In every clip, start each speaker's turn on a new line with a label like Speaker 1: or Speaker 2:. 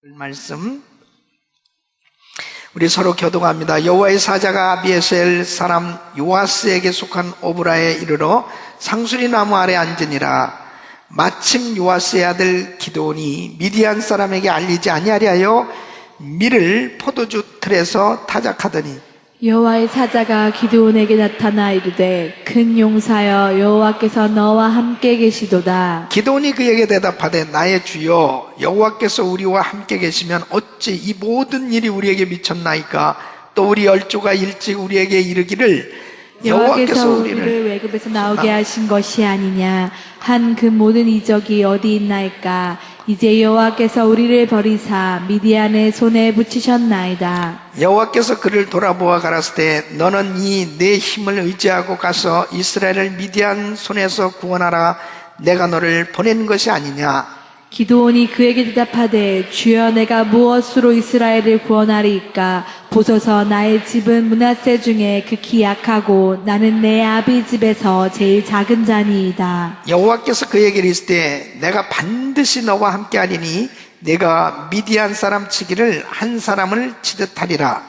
Speaker 1: 말씀 우리 서로 교독합니다. 여호와의 사자가 아비에셀 사람 요아스에게 속한 오브라에 이르러 상수리 나무 아래 앉으니라. 마침 요아스의 아들 기드온이 미디안 사람에게 알리지 아니하리하여 밀을 포도주 틀에서 타작하더니
Speaker 2: 여호와의 사자가 기드온에게 나타나 이르되 큰 용사여 여호와께서 너와 함께 계시도다.
Speaker 1: 기드온이 그에게 대답하되 나의 주여 여호와께서 우리와 함께 계시면 어찌 이 모든 일이 우리에게 미쳤나이까. 또 우리 열조가 일찍 우리에게 이르기를
Speaker 2: 여호와께서 우리를 외급에서 나오게 하신 것이 아니냐. 한 그 모든 이적이 어디 있나이까. 이제 여호와께서 우리를 버리사 미디안의 손에 붙이셨나이다.
Speaker 1: 여호와께서 그를 돌아보아 가라사대 너는 이 내 힘을 의지하고 가서 이스라엘을 미디안 손에서 구원하라. 내가 너를 보낸 것이 아니냐.
Speaker 2: 기드온이 그에게 대답하되 주여 내가 무엇으로 이스라엘을 구원하리이까. 보소서 나의 집은 므낫세 중에 극히 약하고 나는 내 아비 집에서 제일 작은 자니이다.
Speaker 1: 여호와께서 그에게 이르시되 내가 반드시 너와 함께하리니 내가 미디안 사람 치기를 한 사람을 치듯 하리라.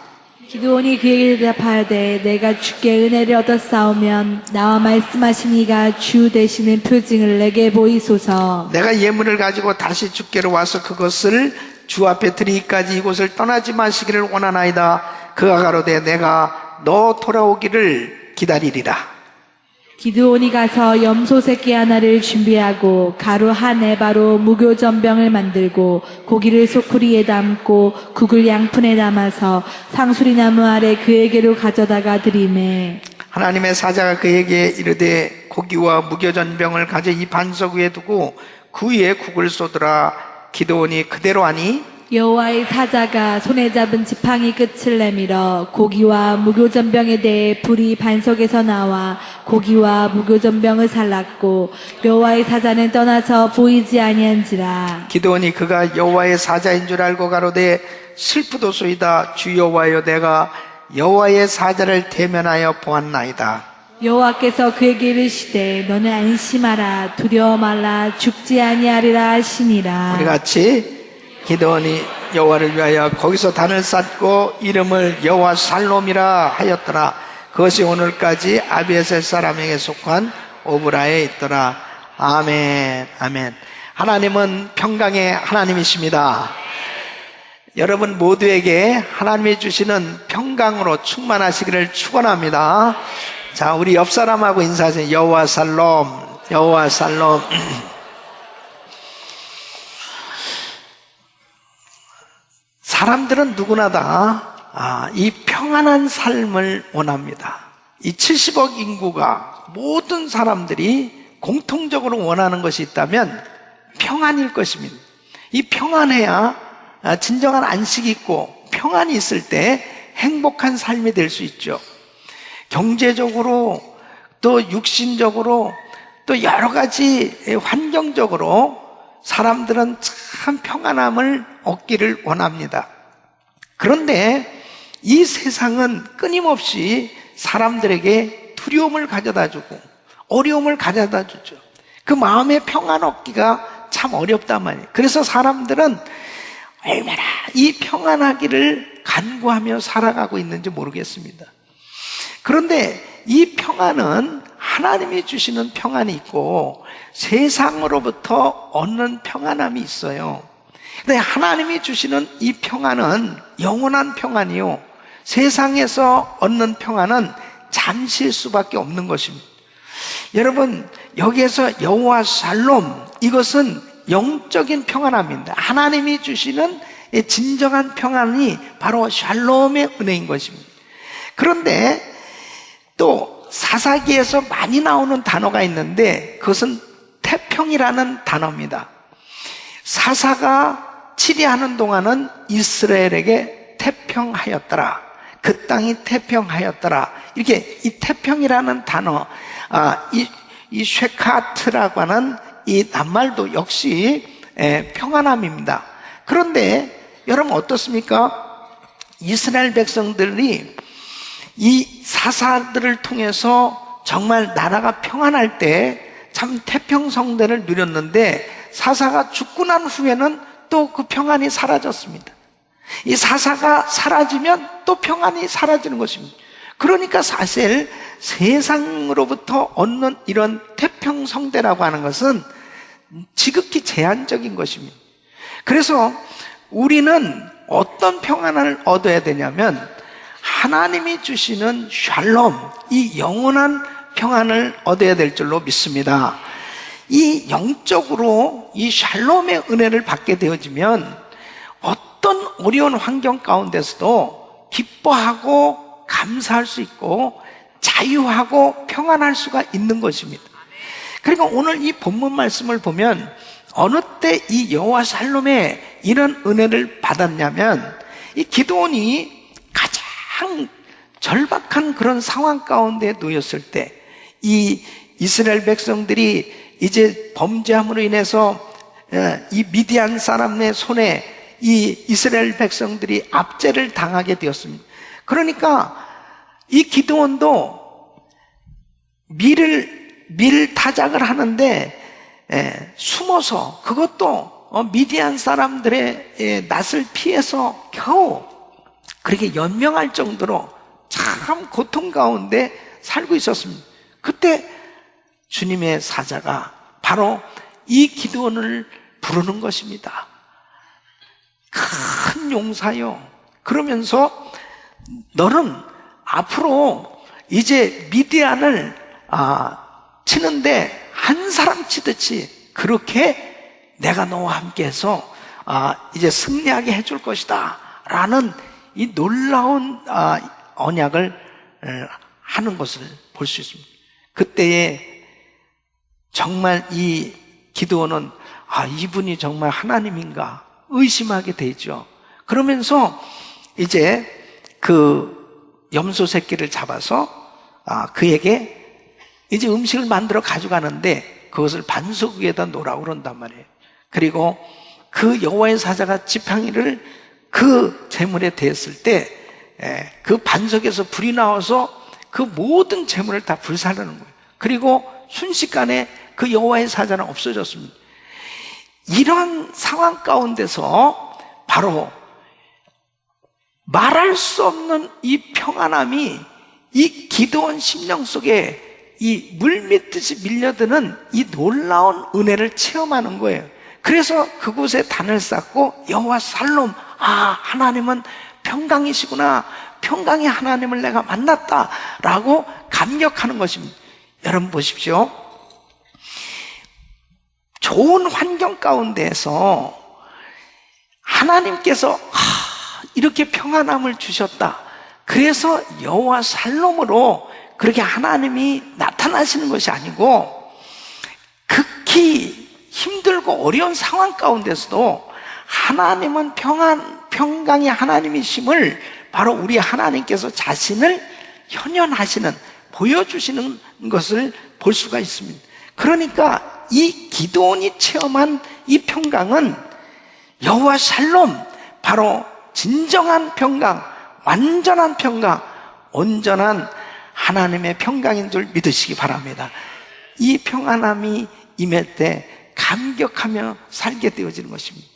Speaker 2: 기드온이 그에게 대답하되 내가 주께 은혜를 얻었사오면 나와 말씀하신 이가 주 되시는 표징을 내게 보이소서.
Speaker 1: 내가 예물을 가지고 다시 주께로 와서 그것을 주 앞에 드리기까지 이곳을 떠나지 마시기를 원하나이다. 그가 가로되 내가 너 돌아오기를 기다리리라.
Speaker 2: 기드온이 가서 염소 새끼 하나를 준비하고 가루 한 에바로 무교전병을 만들고 고기를 소쿠리에 담고 국을 양푼에 담아서 상수리 나무 아래 그에게로 가져다가 드리매
Speaker 1: 하나님의 사자가 그에게 이르되 고기와 무교전병을 가져 이 반석 위에 두고 그 위에 국을 쏟으라. 기드온이 그대로 하니
Speaker 2: 여호와의 사자가 손에 잡은 지팡이 끝을 내밀어 고기와 무교전병에 대해 불이 반석에서 나와 고기와 무교전병을 살랐고 여호와의 사자는 떠나서 보이지 아니한지라.
Speaker 1: 기드온이 그가 여호와의 사자인 줄 알고 가로되 슬프도소이다. 주 여호와여 내가 여호와의 사자를 대면하여 보았나이다.
Speaker 2: 여호와께서 그에게 이르시되 너는 안심하라. 두려워 말라. 죽지 아니하리라 하시니라.
Speaker 1: 우리 같이 기드온이 여호와를 위하여 거기서 단을 쌓고 이름을 여호와 살롬이라 하였더라. 그것이 오늘까지 아비에셀 사람에게 속한 오브라에 있더라. 아멘. 아멘. 하나님은 평강의 하나님이십니다. 여러분 모두에게 하나님이 주시는 평강으로 충만하시기를 축원합니다. 자, 우리 옆 사람하고 인사하세요. 여호와 살롬, 여호와 살롬. 사람들은 누구나 다 이 평안한 삶을 원합니다. 이 70억 인구가 모든 사람들이 공통적으로 원하는 것이 있다면 평안일 것입니다. 이 평안해야 진정한 안식이 있고 평안이 있을 때 행복한 삶이 될 수 있죠. 경제적으로 또 육신적으로 또 여러 가지 환경적으로 사람들은 참 평안함을 얻기를 원합니다. 그런데 이 세상은 끊임없이 사람들에게 두려움을 가져다주고 어려움을 가져다주죠. 그 마음의 평안 얻기가 참 어렵단 말이에요. 그래서 사람들은 얼마나 이 평안하기를 간구하며 살아가고 있는지 모르겠습니다. 그런데 이 평안은 하나님이 주시는 평안이 있고 세상으로부터 얻는 평안함이 있어요. 근데 하나님이 주시는 이 평안은 영원한 평안이요, 세상에서 얻는 평안은 잠시일 수밖에 없는 것입니다. 여러분, 여기에서 여호와 살롬, 이것은 영적인 평안함입니다. 하나님이 주시는 진정한 평안이 바로 샬롬의 은혜인 것입니다. 그런데 또 사사기에서 많이 나오는 단어가 있는데 그것은 태평이라는 단어입니다. 사사가 치리하는 동안은 이스라엘에게 태평하였더라. 그 땅이 태평하였더라. 이렇게 이 태평이라는 단어, 이 쉐카트라고 하는 이 낱말도 역시 평안함입니다. 그런데 여러분 어떻습니까? 이스라엘 백성들이 이 사사들을 통해서 정말 나라가 평안할 때 참 태평성대를 누렸는데 사사가 죽고 난 후에는 또 그 평안이 사라졌습니다. 이 사사가 사라지면 또 평안이 사라지는 것입니다. 그러니까 사실 세상으로부터 얻는 이런 태평성대라고 하는 것은 지극히 제한적인 것입니다. 그래서 우리는 어떤 평안을 얻어야 되냐면 하나님이 주시는 샬롬, 이 영원한 평안을 얻어야 될 줄로 믿습니다. 이 영적으로 이 샬롬의 은혜를 받게 되어지면 어떤 어려운 환경 가운데서도 기뻐하고 감사할 수 있고 자유하고 평안할 수가 있는 것입니다. 그러니까 오늘 이 본문 말씀을 보면 어느 때 이 여호와 샬롬의 이런 은혜를 받았냐면 이 기드온이 가장 절박한 그런 상황 가운데 놓였을 때 이 이스라엘 백성들이 이제 범죄함으로 인해서 이 미디안 사람의 손에 이 이스라엘 백성들이 압제를 당하게 되었습니다. 그러니까 이 기드온도 밀 타작을 하는데 숨어서 그것도 미디안 사람들의 낯을 피해서 겨우 그렇게 연명할 정도로 참 고통 가운데 살고 있었습니다. 그때 주님의 사자가 바로 이 기드온을 부르는 것입니다. 큰 용사요. 그러면서 너는 앞으로 이제 미디안을 치는데 한 사람 치듯이 그렇게 내가 너와 함께해서 이제 승리하게 해줄 것이다 라는 이 놀라운 언약을 하는 것을 볼 수 있습니다. 그때에 정말 이 기드온은 이분이 정말 하나님인가 의심하게 되죠. 그러면서 이제 그 염소 새끼를 잡아서 그에게 이제 음식을 만들어 가져가는데 그것을 반석 위에다 놓으라고 그런단 말이에요. 그리고 그 여호와의 사자가 지팡이를 그 재물에 대었을 때 그 반석에서 불이 나와서 그 모든 재물을 다 불살르는 거예요. 그리고 순식간에 그 여호와의 사자는 없어졌습니다. 이런 상황 가운데서 바로 말할 수 없는 이 평안함이 이 기드온 심령 속에 이 물밀듯이 밀려드는 이 놀라운 은혜를 체험하는 거예요. 그래서 그곳에 단을 쌓고 여호와 샬롬, 하나님은 평강이시구나, 평강의 하나님을 내가 만났다라고 감격하는 것입니다. 여러분 보십시오. 좋은 환경 가운데에서 하나님께서 이렇게 평안함을 주셨다. 그래서 여호와 샬롬으로 그렇게 하나님이 나타나시는 것이 아니고 극히 힘들고 어려운 상황 가운데서도 하나님은 평강의 하나님이심을 바로 우리 하나님께서 자신을 현현하시는, 보여주시는 것을 볼 수가 있습니다. 그러니까 이 기드온이 체험한 이 평강은 여호와 샬롬, 바로 진정한 평강, 완전한 평강, 온전한 하나님의 평강인 줄 믿으시기 바랍니다. 이 평안함이 임할 때 감격하며 살게 되어지는 것입니다.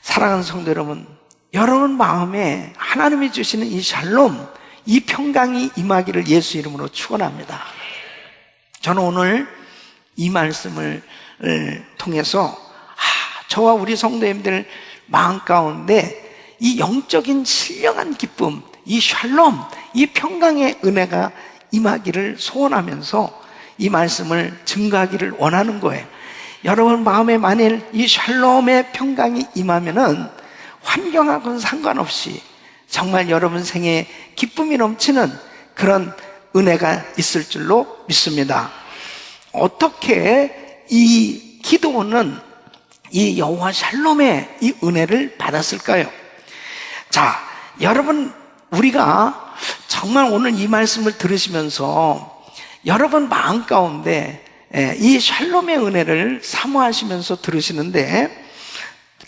Speaker 1: 사랑하는 성도 여러분, 여러분 마음에 하나님이 주시는 이 샬롬, 이 평강이 임하기를 예수 이름으로 축원합니다. 저는 오늘 이 말씀을 통해서 저와 우리 성도님들 마음 가운데 이 영적인 신령한 기쁨, 이 샬롬, 이 평강의 은혜가 임하기를 소원하면서 이 말씀을 증거하기를 원하는 거예요. 여러분 마음에 만일 이 샬롬의 평강이 임하면은 환경하고는 상관없이 정말 여러분 생에 기쁨이 넘치는 그런 은혜가 있을 줄로 믿습니다. 어떻게 이 기드온은 이 여호와 샬롬의 이 은혜를 받았을까요? 자, 여러분 우리가 정말 오늘 이 말씀을 들으시면서 여러분 마음 가운데 이 샬롬의 은혜를 사모하시면서 들으시는데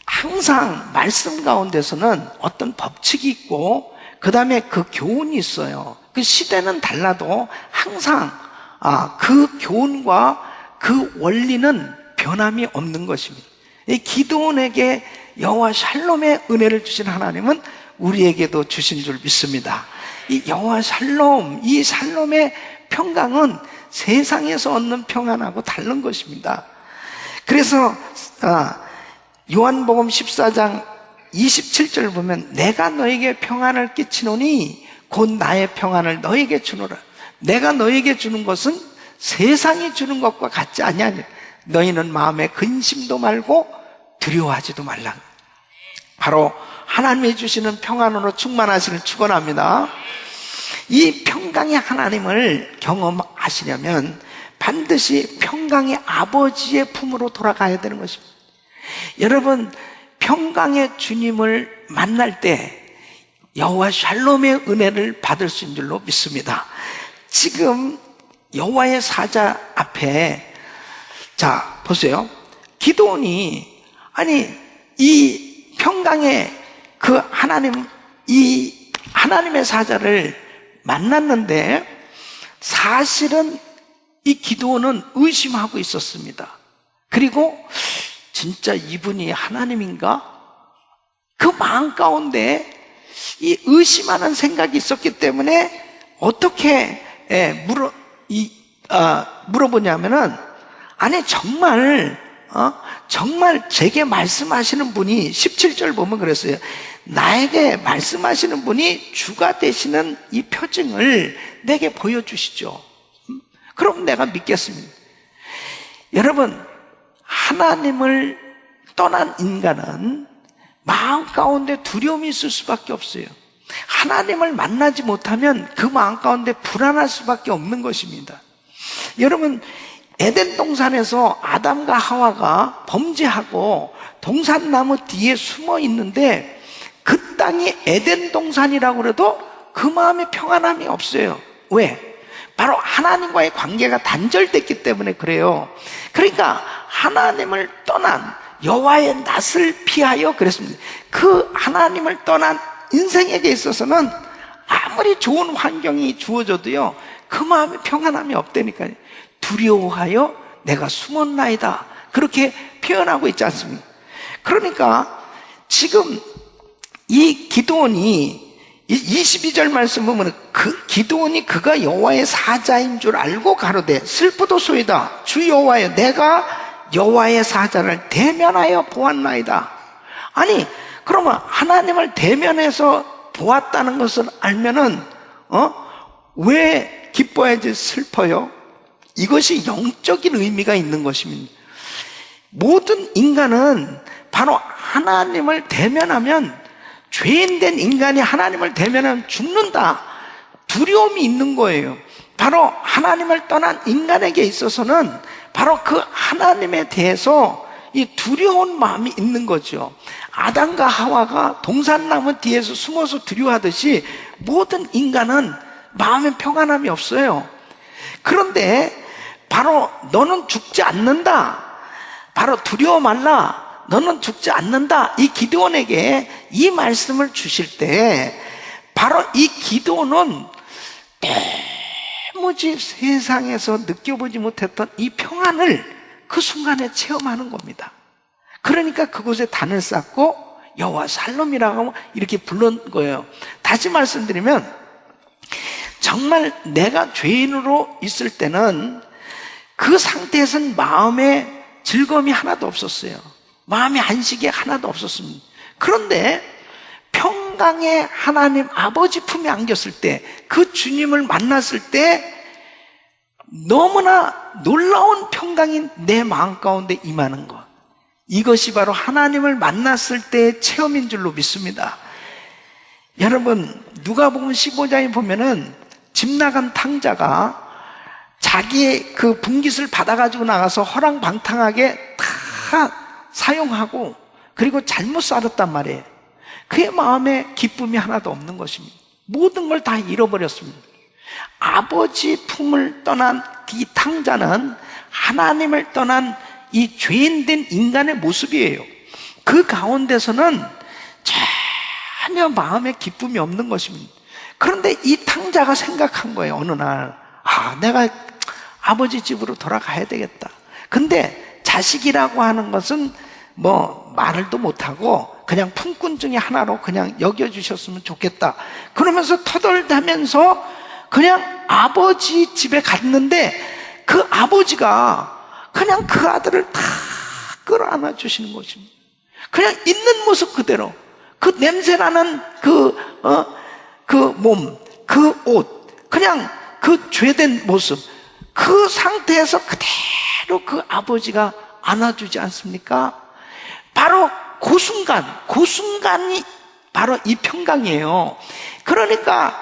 Speaker 1: 항상 말씀 가운데서는 어떤 법칙이 있고 그 다음에 그 교훈이 있어요. 그 시대는 달라도 항상 그 교훈과 그 원리는 변함이 없는 것입니다. 이 기드온에게 여호와 샬롬의 은혜를 주신 하나님은 우리에게도 주신 줄 믿습니다. 이 여호와 샬롬, 이 샬롬의 평강은 세상에서 얻는 평안하고 다른 것입니다. 그래서 요한복음 14장 27절 보면 내가 너에게 평안을 끼치노니 곧 나의 평안을 너에게 주노라. 내가 너에게 주는 것은 세상이 주는 것과 같지 아니하니 너희는 마음에 근심도 말고 두려워하지도 말라. 바로 하나님이 주시는 평안으로 충만하시길 축원합니다. 이 평강의 하나님을 경험하시려면 반드시 평강의 아버지의 품으로 돌아가야 되는 것입니다. 여러분, 평강의 주님을 만날 때 여호와 샬롬의 은혜를 받을 수 있는 줄로 믿습니다. 지금 여호와의 사자 앞에, 자 보세요. 기드온이 이 평강의 그 이 하나님의 사자를 만났는데 사실은 이 기드온은 의심하고 있었습니다. 그리고 진짜 이분이 하나님인가? 그 마음 가운데 이 의심하는 생각이 있었기 때문에 어떻게 물어보냐면은, 아니 정말 제게 말씀하시는 분이 17절 보면 그랬어요. 나에게 말씀하시는 분이 주가 되시는 이 표징을 내게 보여주시죠. 그럼 내가 믿겠습니다. 여러분, 하나님을 떠난 인간은 마음 가운데 두려움이 있을 수밖에 없어요. 하나님을 만나지 못하면 그 마음 가운데 불안할 수밖에 없는 것입니다. 여러분, 에덴 동산에서 아담과 하와가 범죄하고 동산나무 뒤에 숨어 있는데 그 땅이 에덴 동산이라고 그래도 그 마음에 평안함이 없어요. 왜? 바로 하나님과의 관계가 단절됐기 때문에 그래요. 그러니까 하나님을 떠난 여호와의 낯을 피하여 그랬습니다. 그 하나님을 떠난 인생에게 있어서는 아무리 좋은 환경이 주어져도요, 그 마음에 평안함이 없다니까요. 두려워하여 내가 숨었나이다, 그렇게 표현하고 있지 않습니까? 그러니까 지금 이 기드온이 22절 말씀 보면 기드온이 그가 여호와의 사자인 줄 알고 가로되 슬프도소이다 주 여호와여 내가 여호와의 사자를 대면하여 보았나이다. 아니 그러면 하나님을 대면해서 보았다는 것을 알면은 왜 기뻐야지 슬퍼요? 이것이 영적인 의미가 있는 것입니다. 모든 인간은 바로 하나님을 대면하면, 죄인된 인간이 하나님을 대면하면 죽는다, 두려움이 있는 거예요. 바로 하나님을 떠난 인간에게 있어서는 바로 그 하나님에 대해서 이 두려운 마음이 있는 거죠. 아담과 하와가 동산나무 뒤에서 숨어서 두려워하듯이 모든 인간은 마음에 평안함이 없어요. 그런데 바로 너는 죽지 않는다, 바로 두려워 말라, 너는 죽지 않는다, 이 기드온에게 이 말씀을 주실 때 바로 이 기드온은 도무지 세상에서 느껴보지 못했던 이 평안을 그 순간에 체험하는 겁니다. 그러니까 그곳에 단을 쌓고 여호와 샬롬이라고 이렇게 부른 거예요. 다시 말씀드리면, 정말 내가 죄인으로 있을 때는 그 상태에서는 마음에 즐거움이 하나도 없었어요. 마음의 안식이 하나도 없었습니다. 그런데 평강의 하나님 아버지 품에 안겼을 때, 그 주님을 만났을 때 너무나 놀라운 평강이 내 마음 가운데 임하는 것, 이것이 바로 하나님을 만났을 때의 체험인 줄로 믿습니다. 여러분, 누가복음 15장에 보면은 집 나간 탕자가 자기의 그 분깃을 받아가지고 나가서 허랑방탕하게 다 사용하고 그리고 잘못 살았단 말이에요. 그의 마음에 기쁨이 하나도 없는 것입니다. 모든 걸 다 잃어버렸습니다. 아버지 품을 떠난 이 탕자는 하나님을 떠난 이 죄인된 인간의 모습이에요. 그 가운데서는 전혀 마음에 기쁨이 없는 것입니다. 그런데 이 탕자가 생각한 거예요. 어느 날, 내가 아버지 집으로 돌아가야 되겠다. 근데 자식이라고 하는 것은 뭐 말을도 못하고 그냥 품꾼 중에 하나로 그냥 여겨주셨으면 좋겠다. 그러면서 터덜대면서 그냥 아버지 집에 갔는데 그 아버지가 그냥 그 아들을 다 끌어안아 주시는 것입니다. 그냥 있는 모습 그대로 그 냄새나는 그 몸, 그 옷, 그냥 그 죄된 모습, 그 상태에서 그대로 그 아버지가 안아주지 않습니까? 바로 그 순간이 바로 이 평강이에요. 그러니까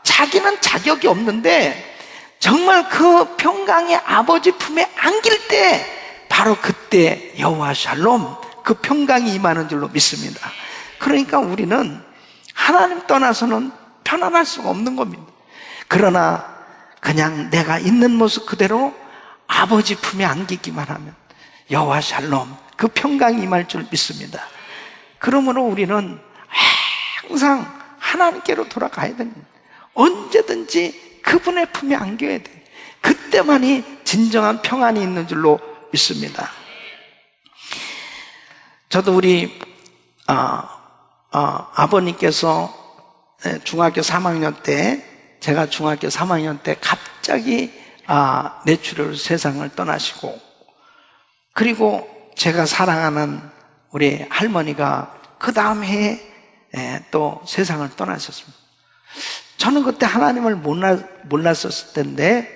Speaker 1: 자기는 자격이 없는데 정말 그 평강의 아버지 품에 안길 때 바로 그때 여호와 샬롬, 그 평강이 임하는 줄로 믿습니다. 그러니까 우리는 하나님 떠나서는 편안할 수가 없는 겁니다. 그러나 그냥 내가 있는 모습 그대로 아버지 품에 안기기만 하면 여호와 샬롬, 그 평강이 임할 줄 믿습니다. 그러므로 우리는 항상 하나님께로 돌아가야 됩니다. 언제든지 그분의 품에 안겨야 돼. 그때만이 진정한 평안이 있는 줄로 믿습니다. 저도 우리 아버님께서 중학교 3학년 때, 제가 중학교 3학년 때 갑자기 뇌출혈로 세상을 떠나시고, 그리고 제가 사랑하는 우리 할머니가 그 다음 해에 또 세상을 떠나셨습니다. 저는 그때 하나님을 몰랐었을 텐데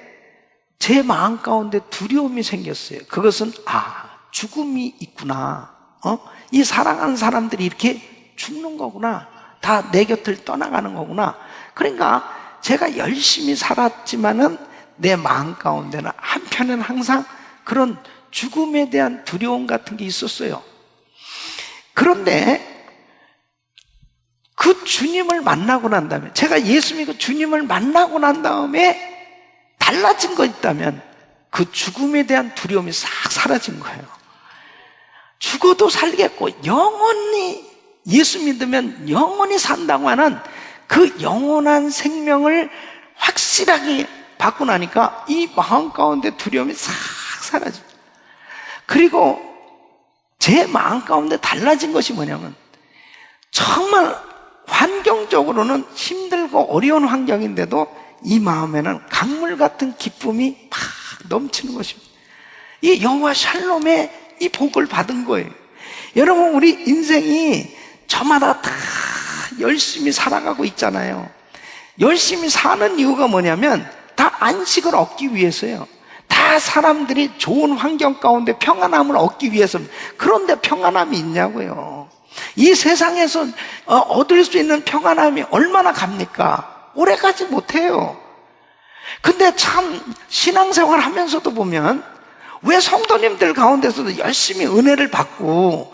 Speaker 1: 제 마음 가운데 두려움이 생겼어요. 그것은 죽음이 있구나. 이 사랑하는 사람들이 이렇게 죽는 거구나. 다 내 곁을 떠나가는 거구나. 그러니까 제가 열심히 살았지만은 내 마음 가운데는 한편은 항상 그런 죽음에 대한 두려움 같은 게 있었어요. 그런데 그 주님을 만나고 난 다음에, 제가 예수 믿고 주님을 만나고 난 다음에 달라진 거 있다면 그 죽음에 대한 두려움이 싹 사라진 거예요. 죽어도 살겠고 영원히 예수 믿으면 영원히 산다고 하는 그 영원한 생명을 확실하게 받고 나니까 이 마음 가운데 두려움이 싹 사라져요. 그리고 제 마음 가운데 달라진 것이 뭐냐면, 정말 환경적으로는 힘들고 어려운 환경인데도 이 마음에는 강물 같은 기쁨이 막 넘치는 것입니다. 이 여호와 샬롬의 이 복을 받은 거예요. 여러분, 우리 인생이 저마다 다 열심히 살아가고 있잖아요. 열심히 사는 이유가 뭐냐면 다 안식을 얻기 위해서요. 다 사람들이 좋은 환경 가운데 평안함을 얻기 위해서입니다. 그런데 평안함이 있냐고요. 이 세상에서 얻을 수 있는 평안함이 얼마나 갑니까? 오래가지 못해요. 근데 참 신앙생활 하면서도 보면 왜 성도님들 가운데서도 열심히 은혜를 받고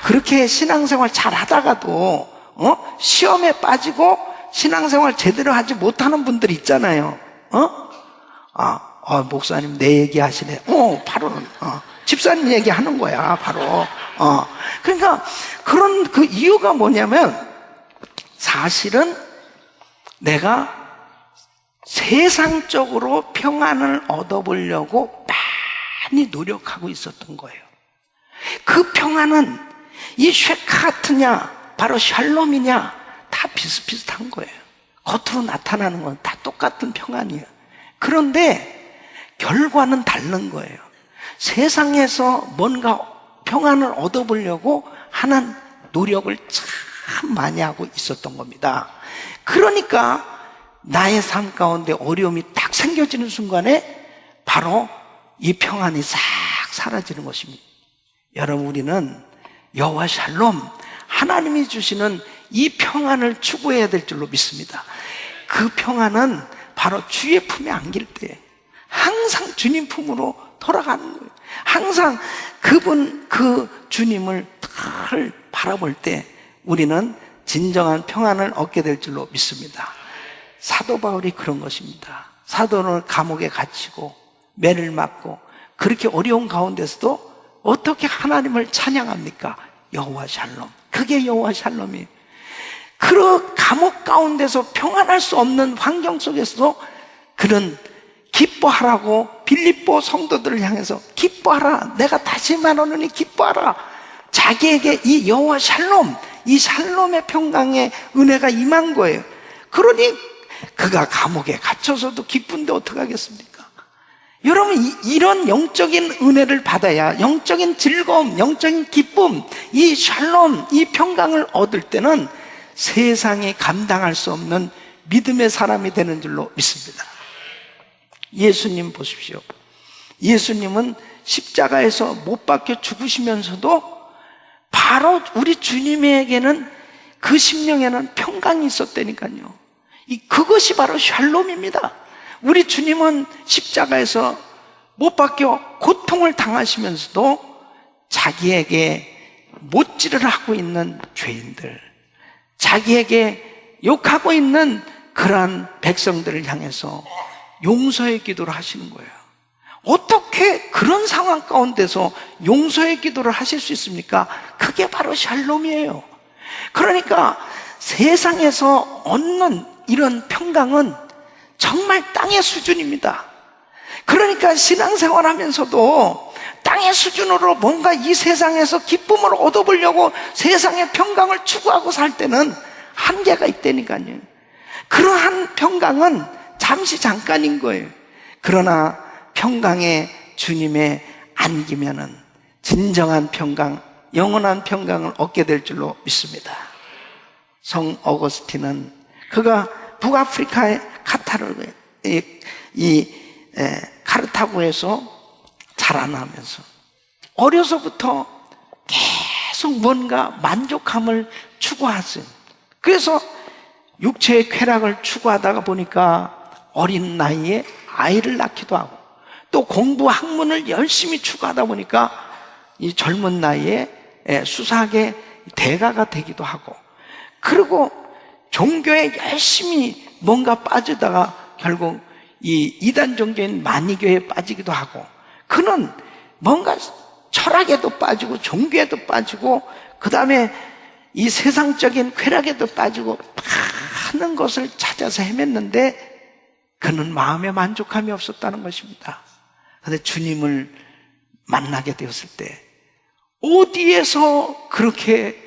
Speaker 1: 그렇게 신앙생활 잘 하다가도 시험에 빠지고 신앙생활 제대로 하지 못하는 분들이 있잖아요. 목사님 내 얘기 하시네. 바로 집사님 얘기 하는 거야, 바로. 그러니까 그런 그 이유가 뭐냐면, 사실은 내가 세상적으로 평안을 얻어보려고 많이 노력하고 있었던 거예요. 그 평안은 이 쉐카트냐 바로 샬롬이냐 다 비슷비슷한 거예요. 겉으로 나타나는 건 다 똑같은 평안이에요. 그런데 결과는 다른 거예요. 세상에서 뭔가 평안을 얻어보려고 하는 노력을 참 많이 하고 있었던 겁니다. 그러니까 나의 삶 가운데 어려움이 딱 생겨지는 순간에 바로 이 평안이 싹 사라지는 것입니다. 여러분, 우리는 여호와 샬롬, 하나님이 주시는 이 평안을 추구해야 될 줄로 믿습니다. 그 평안은 바로 주의 품에 안길 때 항상 주님 품으로 돌아가는 거예요. 항상 그 주님을 늘 바라볼 때 우리는 진정한 평안을 얻게 될 줄로 믿습니다. 사도 바울이 그런 것입니다. 사도는 감옥에 갇히고 매를 맞고 그렇게 어려운 가운데서도 어떻게 하나님을 찬양합니까? 여호와 샬롬. 그게 여호와 샬롬이에요. 그 감옥 가운데서 평안할 수 없는 환경 속에서도 그는 기뻐하라고 빌립보 성도들을 향해서 기뻐하라. 내가 다시 말하노니 기뻐하라. 자기에게 이 여호와 샬롬, 이 샬롬의 평강의 은혜가 임한 거예요. 그러니 그가 감옥에 갇혀서도 기쁜데 어떡하겠습니까? 여러분, 이런 영적인 은혜를 받아야 영적인 즐거움, 영적인 기쁨, 이 샬롬, 이 평강을 얻을 때는 세상이 감당할 수 없는 믿음의 사람이 되는 줄로 믿습니다. 예수님 보십시오. 예수님은 십자가에서 못 박혀 죽으시면서도 바로 우리 주님에게는 그 심령에는 평강이 있었다니까요. 그것이 바로 샬롬입니다. 우리 주님은 십자가에서 못 박혀 고통을 당하시면서도 자기에게 못질을 하고 있는 죄인들, 자기에게 욕하고 있는 그러한 백성들을 향해서 용서의 기도를 하시는 거예요. 어떻게 그런 상황 가운데서 용서의 기도를 하실 수 있습니까? 그게 바로 샬롬이에요. 그러니까 세상에서 얻는 이런 평강은 정말 땅의 수준입니다. 그러니까 신앙생활 하면서도 땅의 수준으로 뭔가 이 세상에서 기쁨을 얻어보려고 세상의 평강을 추구하고 살 때는 한계가 있다니까요. 그러한 평강은 잠시 잠깐인 거예요. 그러나 평강에 주님의 안기면은 진정한 평강, 영원한 평강을 얻게 될 줄로 믿습니다. 성 어거스틴은 그가 북아프리카의 카르타고에서 자라나면서 어려서부터 계속 뭔가 만족함을 추구하죠. 그래서 육체의 쾌락을 추구하다가 보니까 어린 나이에 아이를 낳기도 하고, 또 공부 학문을 열심히 추구하다 보니까 이 젊은 나이에 수사학의 대가가 되기도 하고, 그리고 종교에 열심히 뭔가 빠지다가 결국 이 이단 종교인 만이교에 빠지기도 하고, 그는 뭔가 철학에도 빠지고 종교에도 빠지고 그 다음에 이 세상적인 쾌락에도 빠지고 많은 것을 찾아서 헤맸는데 그는 마음에 만족함이 없었다는 것입니다. 그런데 주님을 만나게 되었을 때 어디에서 그렇게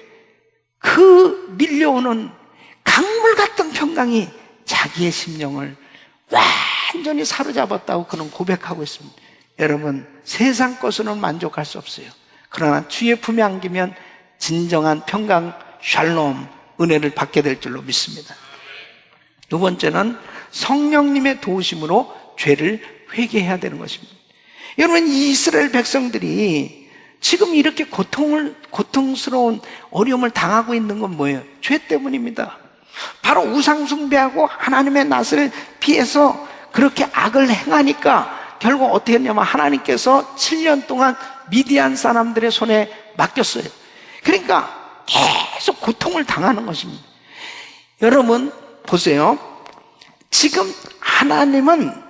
Speaker 1: 그 밀려오는 강물 같은 평강이 자기의 심령을 완전히 사로잡았다고 그는 고백하고 있습니다. 여러분, 세상 것으로는 만족할 수 없어요. 그러나 주의 품에 안기면 진정한 평강, 샬롬, 은혜를 받게 될 줄로 믿습니다. 두 번째는 성령님의 도우심으로 죄를 회개해야 되는 것입니다. 여러분, 이 이스라엘 백성들이 지금 이렇게 고통스러운 어려움을 당하고 있는 건 뭐예요? 죄 때문입니다. 바로 우상숭배하고 하나님의 낯을 피해서 그렇게 악을 행하니까 결국 어떻게 했냐면 하나님께서 7년 동안 미디안 사람들의 손에 맡겼어요. 그러니까 계속 고통을 당하는 것입니다. 여러분 보세요. 지금 하나님은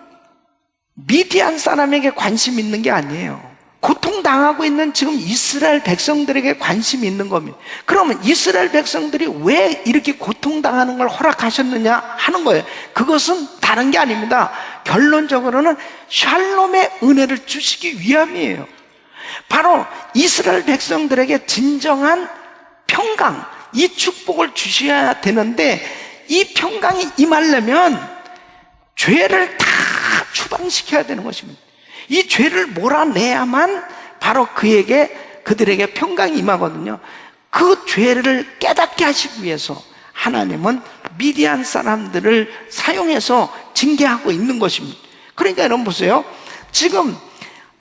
Speaker 1: 미디안 사람에게 관심 있는 게 아니에요. 고통당하고 있는 지금 이스라엘 백성들에게 관심이 있는 겁니다. 그러면 이스라엘 백성들이 왜 이렇게 고통당하는 걸 허락하셨느냐 하는 거예요. 그것은 다른 게 아닙니다. 결론적으로는 샬롬의 은혜를 주시기 위함이에요. 바로 이스라엘 백성들에게 진정한 평강, 이 축복을 주셔야 되는데 이 평강이 임하려면 죄를 다 추방시켜야 되는 것입니다. 이 죄를 몰아내야만 바로 그들에게 평강이 임하거든요. 그 죄를 깨닫게 하시기 위해서 하나님은 미디안 사람들을 사용해서 징계하고 있는 것입니다. 그러니까 여러분 보세요. 지금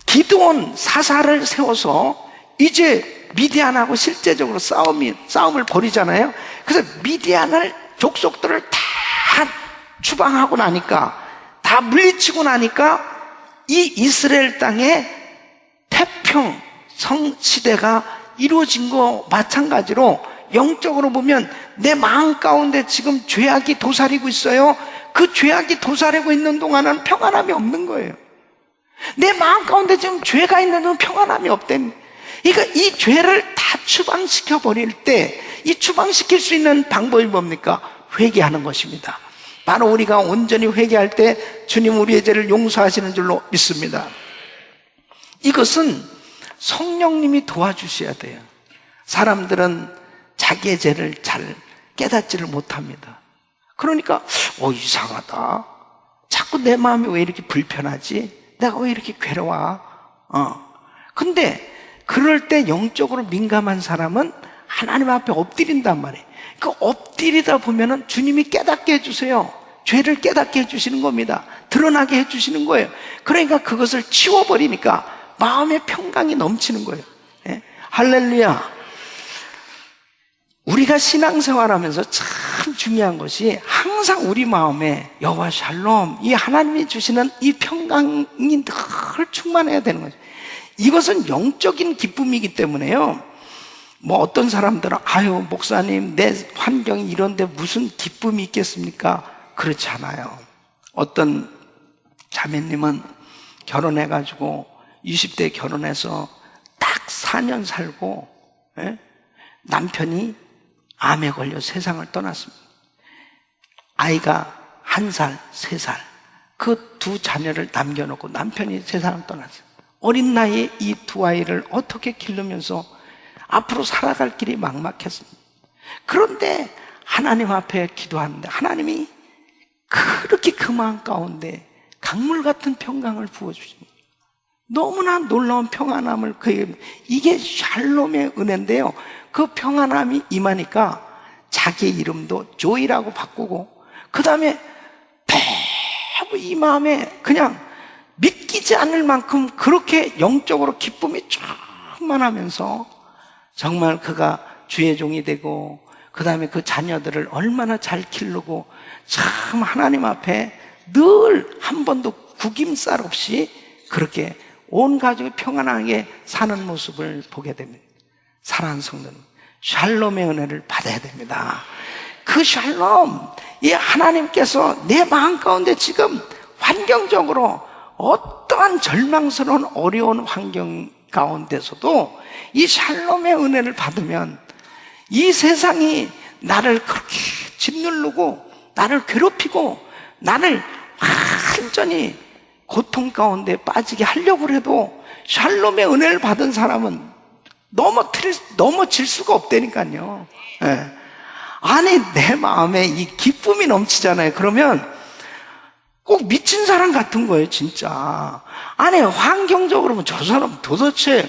Speaker 1: 기드온 사사를 세워서 이제 미디안하고 실제적으로 싸움을 벌이잖아요. 그래서 미디안을 족속들을 다 추방하고 나니까, 다 물리치고 나니까 이 이스라엘 땅에 태평 성시대가 이루어진 거 마찬가지로 영적으로 보면 내 마음 가운데 지금 죄악이 도사리고 있어요. 그 죄악이 도사리고 있는 동안은 평안함이 없는 거예요. 내 마음 가운데 지금 죄가 있는 동안 평안함이 없답니다. 그러니까 이 죄를 다 추방시켜 버릴 때 이 추방시킬 수 있는 방법이 뭡니까? 회개하는 것입니다. 바로 우리가 온전히 회개할 때 주님 우리의 죄를 용서하시는 줄로 믿습니다. 이것은 성령님이 도와주셔야 돼요. 사람들은 자기의 죄를 잘 깨닫지를 못합니다. 그러니까 이상하다. 자꾸 내 마음이 왜 이렇게 불편하지? 내가 왜 이렇게 괴로워? 근데 그럴 때 영적으로 민감한 사람은 하나님 앞에 엎드린단 말이에요. 그 엎드리다 보면은 주님이 깨닫게 해주세요. 죄를 깨닫게 해주시는 겁니다. 드러나게 해주시는 거예요. 그러니까 그것을 치워버리니까 마음의 평강이 넘치는 거예요. 예? 할렐루야. 우리가 신앙생활하면서 참 중요한 것이 항상 우리 마음에 여호와 샬롬, 이 하나님이 주시는 이 평강이 늘 충만해야 되는 거죠. 이것은 영적인 기쁨이기 때문에요. 뭐 어떤 사람들은 목사님 내 환경이 이런데 무슨 기쁨이 있겠습니까? 그렇지 않아요. 어떤 자매님은 결혼해가지고 20대에 결혼해서 딱 4년 살고 남편이 암에 걸려 세상을 떠났습니다. 아이가 1살, 3살 그 두 자녀를 남겨놓고 남편이 세상을 떠났어요. 어린 나이에 이 두 아이를 어떻게 기르면서 앞으로 살아갈 길이 막막했습니다. 그런데 하나님 앞에 기도하는데 하나님이 그렇게 그 마음 가운데 강물 같은 평강을 부어주십니다. 너무나 놀라운 평안함을 이게 샬롬의 은혜인데요. 그 평안함이 임하니까 자기의 이름도 조이라고 바꾸고 그 다음에 이 마음에 그냥 믿기지 않을 만큼 그렇게 영적으로 기쁨이 충만하면서 정말 그가 주의 종이 되고 그 다음에 그 자녀들을 얼마나 잘 기르고 참 하나님 앞에 늘 한 번도 구김살 없이 그렇게 온 가족이 평안하게 사는 모습을 보게 됩니다. 사랑하는 성도는 샬롬의 은혜를 받아야 됩니다. 그 샬롬, 이 하나님께서 내 마음 가운데 지금 환경적으로 어떠한 절망스러운 어려운 환경 가운데서도 이 샬롬의 은혜를 받으면 이 세상이 나를 그렇게 짓누르고 나를 괴롭히고 나를 완전히 고통 가운데 빠지게 하려고 해도 샬롬의 은혜를 받은 사람은 넘어질 수가 없다니까요. 예. 아니 내 마음에 이 기쁨이 넘치잖아요. 그러면 꼭 미친 사람 같은 거예요, 진짜. 아니 환경적으로 보면 저 사람 도대체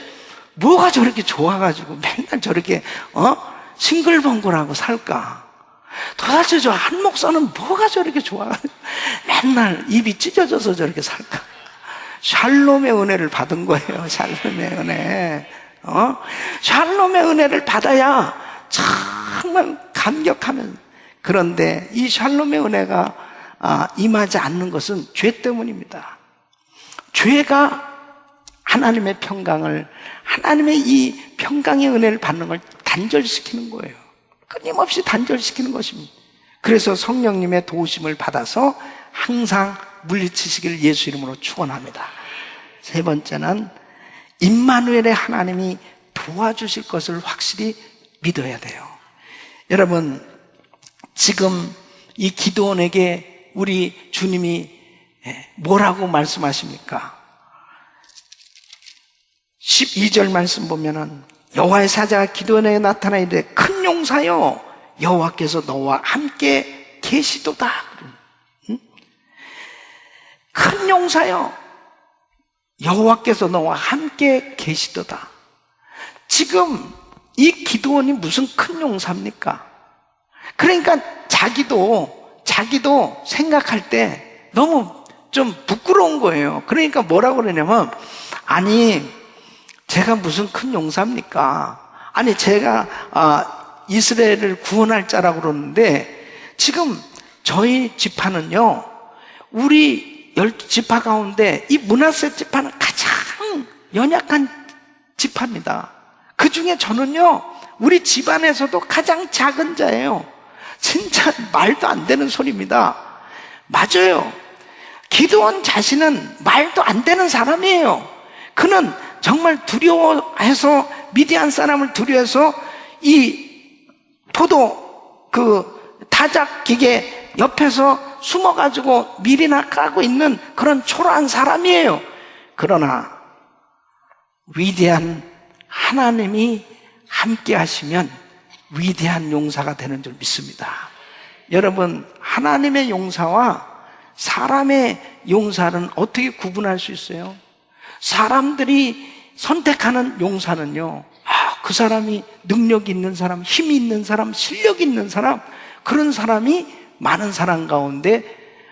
Speaker 1: 뭐가 저렇게 좋아가지고 맨날 저렇게 싱글벙글하고 살까? 도대체 저 한 목사는 뭐가 저렇게 좋아가지고 맨날 입이 찢어져서 저렇게 살까? 샬롬의 은혜를 받은 거예요. 샬롬의 은혜. 샬롬의 은혜를 받아야 정말 감격하면. 그런데 이 샬롬의 은혜가 임하지 않는 것은 죄 때문입니다. 죄가 하나님의 평강을, 하나님의 이 평강의 은혜를 받는 걸 단절시키는 거예요. 끊임없이 단절시키는 것입니다. 그래서 성령님의 도우심을 받아서 항상 물리치시기를 예수 이름으로 축원합니다. 세 번째는 임마누엘의 하나님이 도와주실 것을 확실히 믿어야 돼요. 여러분, 지금 이 기드온에게 우리 주님이 뭐라고 말씀하십니까? 12절 말씀 보면은 여호와의 사자가 기드온에게 나타나 이르되 큰 용사여 여호와께서 너와 함께 계시도다. 큰 용사여 여호와께서 너와 함께 계시도다. 지금 이 기드온이 무슨 큰 용사입니까? 그러니까 자기도 생각할 때 너무 좀 부끄러운 거예요. 그러니까 뭐라고 그러냐면, 아니 제가 무슨 큰 용사입니까? 아니 제가 이스라엘을 구원할 자라고 그러는데 지금 저희 지파는요, 우리 10지파 가운데 이 므낫세 지파는 가장 연약한 지파입니다. 그 중에 저는요, 우리 집안에서도 가장 작은 자예요. 진짜 말도 안 되는 소리입니다. 맞아요. 기드온 자신은 말도 안 되는 사람이에요. 그는 정말 두려워해서, 미디안 사람을 두려워해서 이 포도 타작 기계 옆에서 숨어가지고 밀이나 까고 있는 그런 초라한 사람이에요. 그러나 위대한 하나님이 함께 하시면 위대한 용사가 되는 줄 믿습니다. 여러분, 하나님의 용사와 사람의 용사는 어떻게 구분할 수 있어요? 사람들이 선택하는 용사는요, 그 사람이 능력 있는 사람, 힘이 있는 사람, 실력 있는 사람, 그런 사람이 많은 사람 가운데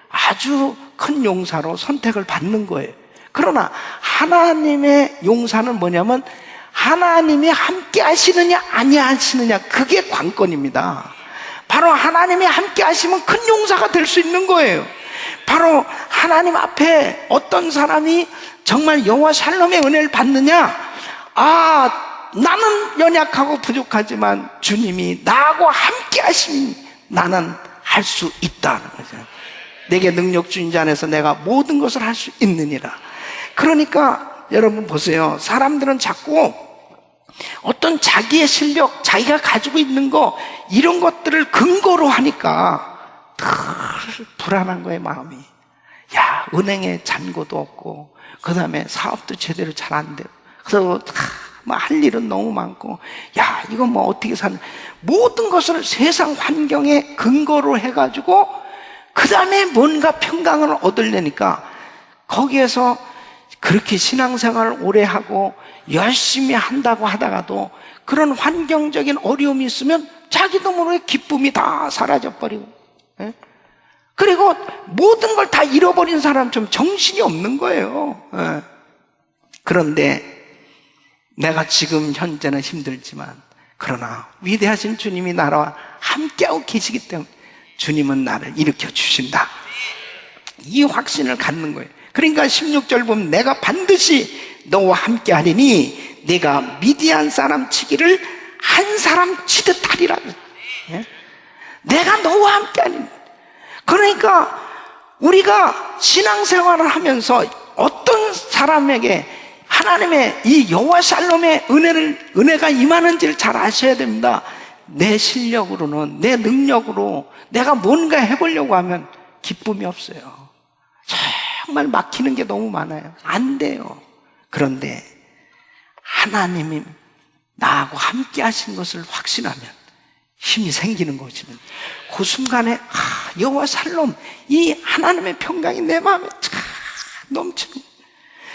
Speaker 1: 아주 큰 용사로 선택을 받는 거예요. 그러나 하나님의 용사는 뭐냐면 하나님이 함께 하시느냐 아니하시느냐, 그게 관건입니다. 바로 하나님이 함께 하시면 큰 용사가 될 수 있는 거예요. 바로 하나님 앞에 어떤 사람이 정말 여호와 샬롬의 은혜를 받느냐, 나는 연약하고 부족하지만 주님이 나하고 함께 하시니 나는 할 수 있다는 거죠. 내게 능력 주인 자 안에서 내가 모든 것을 할 수 있느니라. 그러니까 여러분 보세요. 사람들은 자꾸 어떤 자기의 실력, 자기가 가지고 있는 거, 이런 것들을 근거로 하니까 늘 불안한 거예요, 마음이. 야, 은행에 잔고도 없고, 그 다음에 사업도 제대로 잘 안 돼요. 그래서 할 일은 너무 많고, 야, 이거 뭐 어떻게 사는, 모든 것을 세상 환경에 근거로 해가지고 그 다음에 뭔가 평강을 얻으려니까 거기에서 그렇게 신앙생활을 오래 하고 열심히 한다고 하다가도 그런 환경적인 어려움이 있으면 자기도 모르게 기쁨이 다 사라져버리고, 그리고 모든 걸 다 잃어버린 사람처럼 정신이 없는 거예요. 그런데 내가 지금 현재는 힘들지만 그러나 위대하신 주님이 나와 함께하고 계시기 때문에 주님은 나를 일으켜 주신다, 이 확신을 갖는 거예요. 그러니까 16절 보면 내가 반드시 너와 함께하리니 내가 미디안 사람 치기를 한 사람 치듯 하리라. 내가 너와 함께하리니. 그러니까 우리가 신앙생활을 하면서 어떤 사람에게 하나님의 이 여호와 샬롬의 은혜가 임하는지를 잘 아셔야 됩니다. 내 실력으로는, 내 능력으로 내가 뭔가 해보려고 하면 기쁨이 없어요. 정말 막히는 게 너무 많아요. 안 돼요. 그런데 하나님이 나하고 함께 하신 것을 확신하면 힘이 생기는 것이면 그 순간에 여호와 샬롬, 이 하나님의 평강이 내 마음에 넘치는 거예요.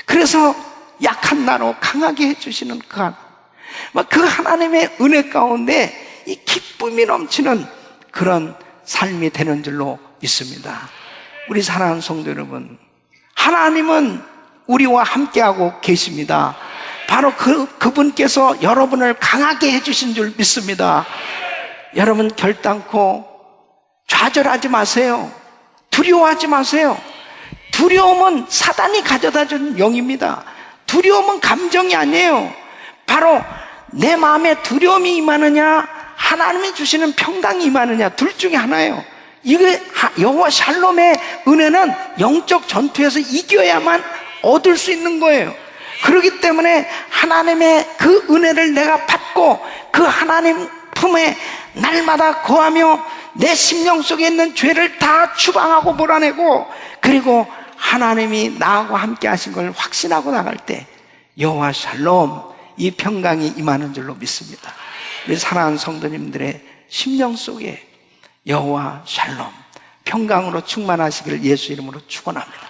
Speaker 1: 그래서 약한 나로 강하게 해주시는 그 하나님의 은혜 가운데 이 기쁨이 넘치는 그런 삶이 되는 줄로 믿습니다. 우리 사랑하는 성도 여러분, 하나님은 우리와 함께하고 계십니다. 바로 그분께서 여러분을 강하게 해주신 줄 믿습니다. 여러분 결단코 좌절하지 마세요. 두려워하지 마세요. 두려움은 사단이 가져다 준 영입니다. 두려움은 감정이 아니에요. 바로 내 마음에 두려움이 임하느냐, 하나님이 주시는 평강이 임하느냐, 둘 중에 하나예요. 이게 여호와 샬롬의 은혜는 영적 전투에서 이겨야만 얻을 수 있는 거예요. 그렇기 때문에 하나님의 그 은혜를 내가 받고 그 하나님 품에 날마다 거하며 내 심령 속에 있는 죄를 다 추방하고 몰아내고, 그리고 하나님이 나하고 함께 하신 걸 확신하고 나갈 때 여호와 샬롬, 이 평강이 임하는 줄로 믿습니다. 우리 사랑하는 성도님들의 심령 속에 여호와 샬롬, 평강으로 충만하시기를 예수 이름으로 축원합니다.